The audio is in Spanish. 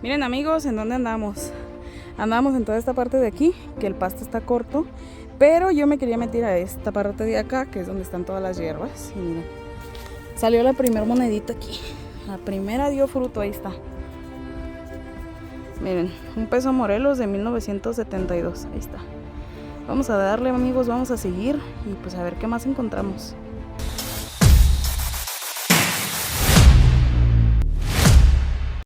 Miren amigos, ¿en dónde andamos? Andamos en toda esta parte de aquí, que el pasto está corto, pero yo me quería meter a esta parte de acá, que es donde están todas las hierbas. Y miren, salió la primera monedita aquí. La primera dio fruto, ahí está. Miren, un peso Morelos de 1972, ahí está. Vamos a darle amigos, vamos a seguir y pues a ver qué más encontramos.